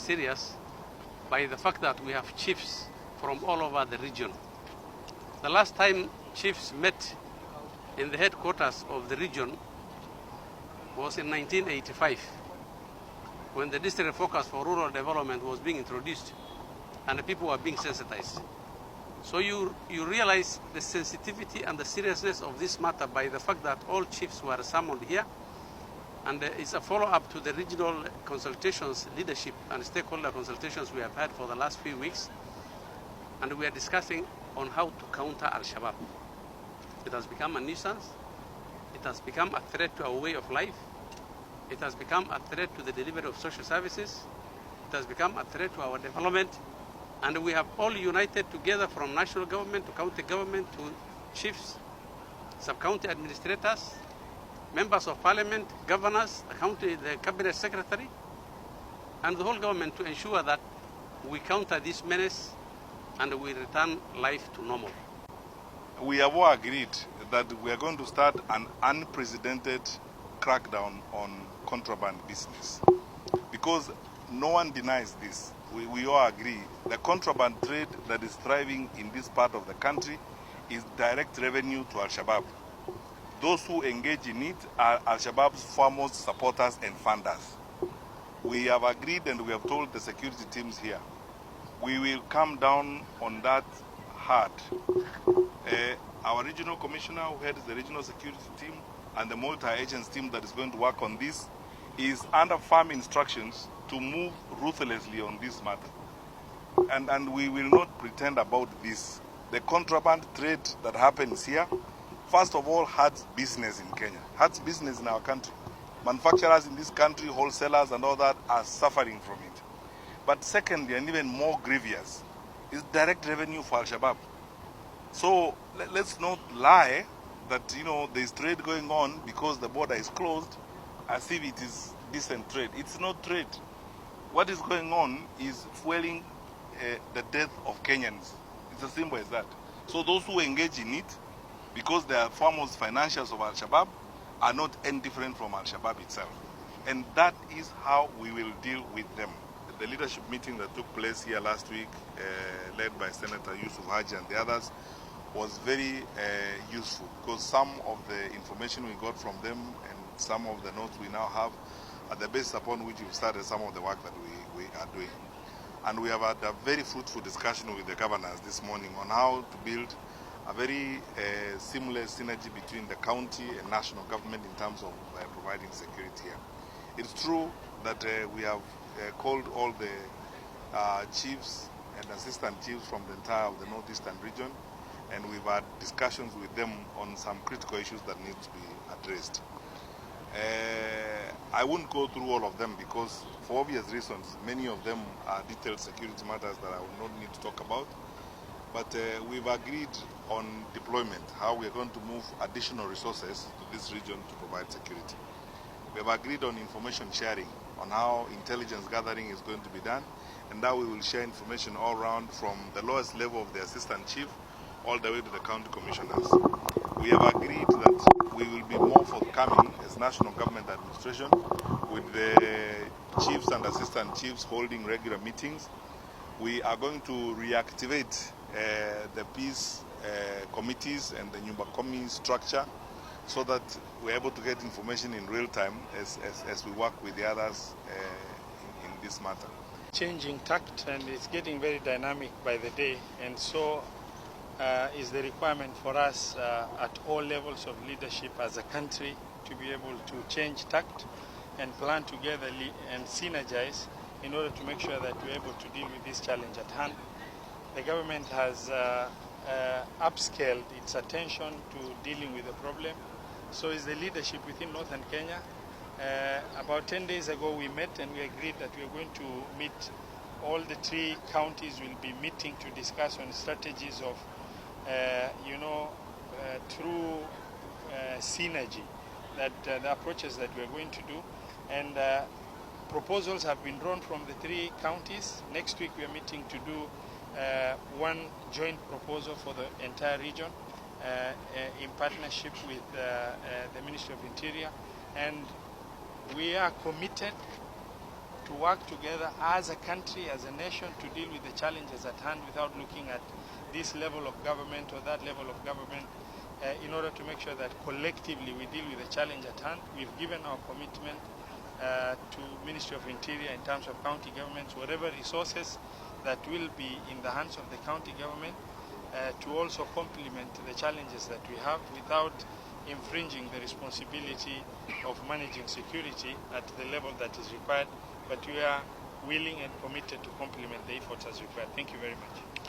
serious by the fact that we have chiefs from all over the region. The last time chiefs met in the headquarters of the region was in 1985, when the district focus for rural development was being introduced and the people were being sensitized. So you realize the sensitivity and the seriousness of this matter by the fact that all chiefs were summoned here, and it's a follow-up to the regional consultations, leadership and stakeholder consultations we have had for the last few weeks, and we are discussing on how to counter Al-Shabaab. It has become a nuisance, it has become a threat to our way of life, it has become a threat to the delivery of social services, it has become a threat to our development, and we have all united together from national government to county government to chiefs, sub-county administrators, members of parliament, governors, the cabinet secretary, and the whole government to ensure that we counter this menace and we return life to normal. We have all agreed that we are going to start an unprecedented crackdown on contraband business, because no one denies this. We all agree the contraband trade that is thriving in this part of the country is direct revenue to Al-Shabaab. Those who engage in it are Al-Shabaab's foremost supporters and funders. We have agreed and we have told the security teams here, we will come down on that hard. Our regional commissioner who heads the regional security team and the multi-agents team that is going to work on this is under firm instructions to move ruthlessly on this matter. And we will not pretend about this. The contraband trade that happens here, first of all, hurts business in Kenya, hurts business in our country. Manufacturers in this country, wholesalers and all that are suffering from it. But secondly, and even more grievous, is direct revenue for Al-Shabaab. So let's not lie that, there is trade going on because the border is closed as if it is decent trade. It's not trade. What is going on is fueling the death of Kenyans. It's as simple as that. So those who engage in it, because they are foremost financiers of Al-Shabaab, are not any different from Al-Shabaab itself. And that is how we will deal with them. The leadership meeting that took place here last week, led by Senator Yusuf Haji and the others, was very useful, because some of the information we got from them and some of the notes we now have are the basis upon which we've started some of the work that we are doing. And we have had a very fruitful discussion with the governors this morning on how to build a very seamless synergy between the county and national government in terms of providing security here. It's true that we have called all the chiefs and assistant chiefs from the entire of the northeastern region, and we've had discussions with them on some critical issues that need to be addressed. I won't go through all of them because, for obvious reasons, many of them are detailed security matters that I will not need to talk about. But we've agreed on deployment, how we're going to move additional resources to this region to provide security. We have agreed on information sharing, on how intelligence gathering is going to be done, and now we will share information all around from the lowest level of the assistant chief all the way to the county commissioners. We have agreed that we will be more forthcoming as national government administration with the chiefs and assistant chiefs holding regular meetings. We are going to reactivate the peace committees and the Nyumba Kumi structure so that we're able to get information in real time as we work with the others in this matter. Changing tact, and it's getting very dynamic by the day, and so is the requirement for us at all levels of leadership as a country to be able to change tact and plan together and synergize in order to make sure that we're able to deal with this challenge at hand. The government has upscaled its attention to dealing with the problem. So is the leadership within Northern Kenya. About 10 days ago we met and we agreed that we are going to meet, all the 3 counties will be meeting to discuss on strategies of, through synergy, that the approaches that we are going to do. And proposals have been drawn from the 3 counties. Next week we are meeting to do one joint proposal for the entire region in partnership with the Ministry of Interior, and we are committed to work together as a country, as a nation, to deal with the challenges at hand without looking at this level of government or that level of government, in order to make sure that collectively we deal with the challenge at hand. We've given our commitment to Ministry of Interior in terms of county governments, whatever resources that will be in the hands of the county government, to also complement the challenges that we have without infringing the responsibility of managing security at the level that is required. But we are willing and committed to complement the efforts as required. Thank you very much.